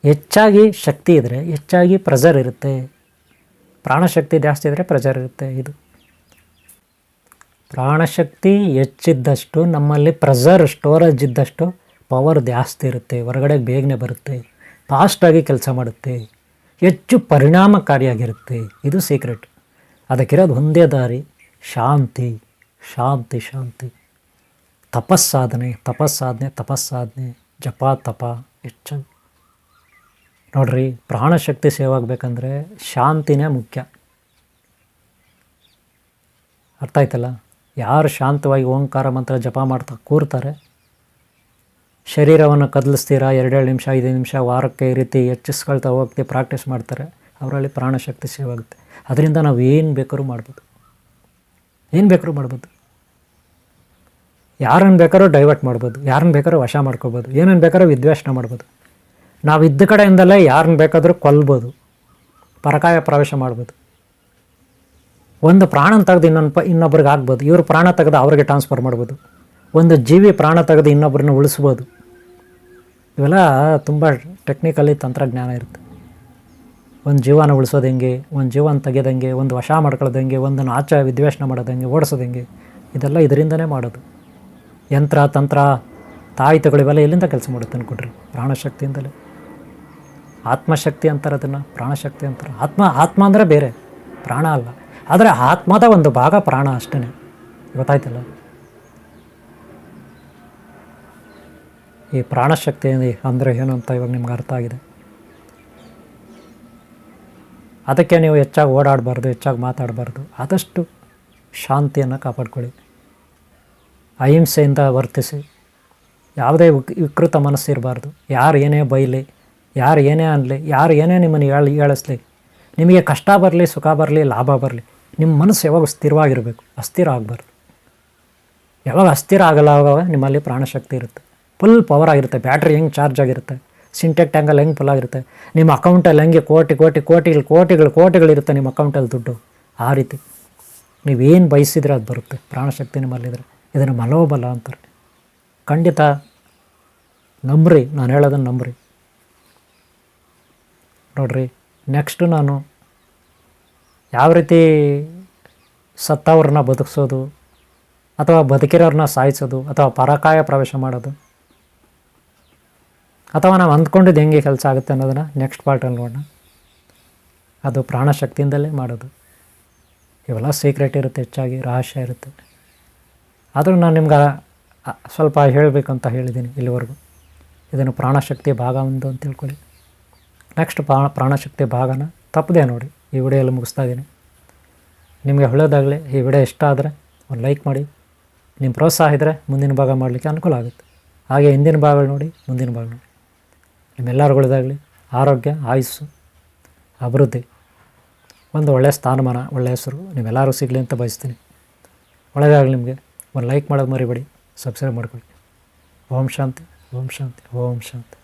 ಹೆಚ್ಚಾಗಿ ಶಕ್ತಿ ಇದ್ದರೆ ಹೆಚ್ಚಾಗಿ ಪ್ರೆಷರ್ ಇರುತ್ತೆ. ಪ್ರಾಣಶಕ್ತಿ ಜಾಸ್ತಿ ಇದ್ದರೆ ಪ್ರೆಷರ್ ಇರುತ್ತೆ. ಇದು ಪ್ರಾಣಶಕ್ತಿ ಹೆಚ್ಚಿದ್ದಷ್ಟು ನಮ್ಮಲ್ಲಿ ಪ್ರೆಷರ್ ಸ್ಟೋರೇಜ್ ಇದ್ದಷ್ಟು ಪವರ್ ಜಾಸ್ತಿ ಇರುತ್ತೆ, ಹೊರಗಡೆ ಬೇಗನೆ ಬರುತ್ತೆ, ಫಾಸ್ಟಾಗಿ ಕೆಲಸ ಮಾಡುತ್ತೆ, ಹೆಚ್ಚು ಪರಿಣಾಮಕಾರಿಯಾಗಿರುತ್ತೆ. ಇದು ಸೀಕ್ರೆಟ್. ಅದಕ್ಕಿರೋದು ಒಂದೇ ದಾರಿ, ಶಾಂತಿ ಶಾಂತಿ ಶಾಂತಿ. ತಪಸ್ಸಾಧನೆ, ಜಪ ತಪ ಹೆಚ್ಚಾಗಿ ನೋಡ್ರಿ. ಪ್ರಾಣಶಕ್ತಿ ಸೇವ್ ಆಗಬೇಕಂದ್ರೆ ಶಾಂತಿನೇ ಮುಖ್ಯ. ಅರ್ಥ ಆಯ್ತಲ್ಲ? ಯಾರು ಶಾಂತವಾಗಿ ಓಂಕಾರ ಮಂತ್ರ ಜಪ ಮಾಡ್ತಾ ಕೂರ್ತಾರೆ, ಶರೀರವನ್ನು ಕದಲಿಸ್ತೀರಾ 2 ನಿಮಿಷ 5 ನಿಮಿಷ ವಾರಕ್ಕೆ ಈ ರೀತಿ ಹೆಚ್ಚಿಸ್ಕೊಳ್ತಾ ಹೋಗ್ತಿ ಪ್ರಾಕ್ಟೀಸ್ ಮಾಡ್ತಾರೆ, ಅವರಲ್ಲಿ ಪ್ರಾಣಶಕ್ತಿ ಸೇವ್ ಆಗುತ್ತೆ. ಅದರಿಂದ ನಾವು ಏನು ಬೇಕಾದ್ರೂ ಮಾಡ್ಬೋದು, ಏನು ಬೇಕಾದ್ರೂ ಮಾಡ್ಬೋದು. ಯಾರನ್ನು ಬೇಕಾದ್ರೂ ಡೈವರ್ಟ್ ಮಾಡ್ಬೋದು, ಯಾರನ್ನು ಬೇಕಾದ್ರೂ ವಶ ಮಾಡ್ಕೋಬೋದು, ಏನನ್ನು ಬೇಕಾದ್ರೂ ವಿದ್ವೇಷಣೆ ಮಾಡ್ಬೋದು. ನಾವು ಇದ್ದ ಕಡೆಯಿಂದಲೇ ಯಾರನ್ನು ಬೇಕಾದರೂ ಕೊಲ್ಬೋದು, ಪರಕಾಯ ಪ್ರವೇಶ ಮಾಡ್ಬೋದು. ಒಂದು ಪ್ರಾಣ ತೆಗೆದು ಇನ್ನೊಬ್ರಿಗೆ ಆಗ್ಬೋದು, ಇವರು ಪ್ರಾಣ ತೆಗೆದು ಅವ್ರಿಗೆ ಟ್ರಾನ್ಸ್ಫರ್ ಮಾಡ್ಬೋದು. ಒಂದು ಜೀವಿ ಪ್ರಾಣ ತೆಗೆದು ಇನ್ನೊಬ್ಬರನ್ನ ಉಳಿಸ್ಬೋದು. ಇವೆಲ್ಲ ತುಂಬ ಟೆಕ್ನಿಕಲಿ ತಂತ್ರಜ್ಞಾನ ಇರುತ್ತೆ. ಒಂದು ಜೀವನ ಉಳಿಸೋದು ಹೆಂಗೆ, ಒಂದು ಜೀವನ ತೆಗೆಯೋದು ಹೆಂಗೆ, ಒಂದು ವಶ ಮಾಡ್ಕೊಳ್ಳೋದು ಹೆಂಗೆ, ಒಂದನ್ನು ಆಚೆ ವಿದ್ವೇಷಣೆ ಮಾಡೋದು ಹೆಂಗೆ, ಓಡಿಸೋದು ಹೆಂಗೆ, ಇದೆಲ್ಲ ಇದರಿಂದನೇ ಮಾಡೋದು. ಯಂತ್ರ ತಂತ್ರ ತಾಯಿತಗಳು ಇವೆಲ್ಲ ಎಲ್ಲಿಂದ ಕೆಲಸ ಮಾಡುತ್ತೆ ಅಂದ್ಕೊಡ್ರಿ? ಪ್ರಾಣಶಕ್ತಿಯಿಂದಲೇ. ಆತ್ಮಶಕ್ತಿ ಅಂತಾರೆ ಅದನ್ನು, ಪ್ರಾಣಶಕ್ತಿ ಅಂತಾರೆ. ಆತ್ಮ ಅಂದರೆ ಬೇರೆ, ಪ್ರಾಣ ಅಲ್ಲ. ಆದರೆ ಆತ್ಮದ ಒಂದು ಭಾಗ ಪ್ರಾಣ ಅಷ್ಟೇ, ಗೊತ್ತಾಯ್ತಲ್ಲ? ಈ ಪ್ರಾಣಶಕ್ತಿ ಅಂದರೆ ಏನು ಅಂತ ಇವಾಗ ನಿಮ್ಗೆ ಅರ್ಥ ಆಗಿದೆ. ಅದಕ್ಕೆ ನೀವು ಹೆಚ್ಚಾಗಿ ಓಡಾಡಬಾರ್ದು, ಹೆಚ್ಚಾಗಿ ಮಾತಾಡಬಾರ್ದು. ಆದಷ್ಟು ಶಾಂತಿಯನ್ನು ಕಾಪಾಡ್ಕೊಳ್ಳಿ, ಅಹಿಂಸೆಯಿಂದ ವರ್ತಿಸಿ. ಯಾವುದೇ ವಿಕೃತ ಮನಸ್ಸು ಇರಬಾರ್ದು. ಯಾರು ಏನೇ ಬೈಲಿ, ಯಾರು ಏನೇ ಅನ್ನಲಿ, ಯಾರು ಏನೇ ನಿಮ್ಮನ್ನು ಹೇಳಿಸ್ಲಿ, ನಿಮಗೆ ಕಷ್ಟ ಬರಲಿ, ಸುಖ ಬರಲಿ, ಲಾಭ ಬರಲಿ, ನಿಮ್ಮ ಮನಸ್ಸು ಯಾವಾಗ ಸ್ಥಿರವಾಗಿರಬೇಕು, ಅಸ್ಥಿರ ಆಗಬಾರ್ದು. ಯಾವಾಗ ಅಸ್ಥಿರ ಆಗಲ್ಲ ಆವಾಗ ನಿಮ್ಮಲ್ಲಿ ಪ್ರಾಣಶಕ್ತಿ ಇರುತ್ತೆ, ಫುಲ್ ಪವರ್ ಆಗಿರುತ್ತೆ. ಬ್ಯಾಟ್ರಿ ಹೆಂಗೆ ಚಾರ್ಜ್ ಆಗಿರುತ್ತೆ, ಸಿಂಟೆಕ್ ಟ್ಯಾಂಕಲ್ಲಿ ಹೆಂಗೆ ಫುಲ್ ಆಗಿರುತ್ತೆ, ನಿಮ್ಮ ಅಕೌಂಟಲ್ಲಿ ಹೆಂಗೆ ಕೋಟಿಗಳಿರುತ್ತೆ ನಿಮ್ಮ ಅಕೌಂಟಲ್ಲಿ ದುಡ್ಡು. ಆ ರೀತಿ ನೀವೇನು ಬಯಸಿದ್ರೆ ಅದು ಬರುತ್ತೆ. ಪ್ರಾಣಶಕ್ತಿ ನಿಮ್ಮಲ್ಲಿದ್ದರೆ ಇದನ್ನು ಮನೋಬಲ ಅಂತಾರೆ. ಖಂಡಿತ ನಂಬ್ರಿ, ನಾನು ಹೇಳೋದನ್ನು ನಂಬ್ರಿ. ನೋಡಿರಿ, ನೆಕ್ಸ್ಟು ನಾನು ಯಾವ ರೀತಿ ಸತ್ತವ್ರನ್ನ ಬದುಕಿಸೋದು ಅಥವಾ ಬದುಕಿರೋರನ್ನ ಸಾಯಿಸೋದು ಅಥವಾ ಪರಕಾಯ ಪ್ರವೇಶ ಮಾಡೋದು ಅಥವಾ ನಾವು ಅಂದ್ಕೊಂಡಿದ್ದು ಹೆಂಗೆ ಕೆಲಸ ಆಗುತ್ತೆ ಅನ್ನೋದನ್ನು ನೆಕ್ಸ್ಟ್ ಪಾರ್ಟಲ್ಲಿ ನೋಡೋಣ. ಅದು ಪ್ರಾಣಶಕ್ತಿಯಿಂದಲೇ ಮಾಡೋದು. ಇವೆಲ್ಲ ಸೀಕ್ರೆಟ್ ಇರುತ್ತೆ, ಹೆಚ್ಚಾಗಿ ರಹಸ್ಯ ಇರುತ್ತೆ. ಆದರೂ ನಾನು ನಿಮ್ಗೆ ಸ್ವಲ್ಪ ಹೇಳಬೇಕು ಅಂತ ಹೇಳಿದ್ದೀನಿ ಇಲ್ಲಿವರೆಗೂ. ಇದನ್ನು ಪ್ರಾಣಶಕ್ತಿ ಭಾಗ 1 ಅಂತ ತಿಳ್ಕೊಳ್ಳಿ. ನೆಕ್ಸ್ಟ್ ಪ್ರಾಣಶಕ್ತಿ ಭಾಗನ ತಪ್ಪದೆ ನೋಡಿ. ಈ ವಿಡಿಯೋಲ್ಲಿ ಮುಗಿಸ್ತಾ ಇದ್ದೀನಿ. ನಿಮಗೆ ಒಳ್ಳೆಯದಾಗಲಿ. ಈ ವಿಡಿಯೋ ಇಷ್ಟ ಆದರೆ ಒಂದು ಲೈಕ್ ಮಾಡಿ. ನಿಮ್ಮ ಪ್ರೋತ್ಸಾಹ ಇದ್ದರೆ ಮುಂದಿನ ಭಾಗ ಮಾಡಲಿಕ್ಕೆ ಅನುಕೂಲ ಆಗುತ್ತೆ. ಹಾಗೆ ಹಿಂದಿನ ಭಾಗಗಳು ನೋಡಿ, ಮುಂದಿನ ಭಾಗ ನೋಡಿ. ನಿಮ್ಮೆಲ್ಲರಿಗೊಳ್ಳೆದಾಗಲಿ. ಆರೋಗ್ಯ, ಆಯುಸ್ಸು, ಅಭಿವೃದ್ಧಿ, ಒಂದು ಒಳ್ಳೆಯ ಸ್ಥಾನಮಾನ, ಒಳ್ಳೆಯ ಹೆಸರು ನೀವೆಲ್ಲರೂ ಸಿಗಲಿ ಅಂತ ಬಯಸ್ತೀನಿ. ಒಳ್ಳೆಯದಾಗಲಿ ನಿಮಗೆ. ಒಂದು ಲೈಕ್ ಮಾಡೋದು ಮರಿಬೇಡಿ, ಸಬ್ಸ್ಕ್ರೈಬ್ ಮಾಡ್ಕೊಳ್ಳಿ. ಓಂ ಶಾಂತಿ, ಓಂ ಶಾಂತಿ, ಓಂ ಶಾಂತಿ.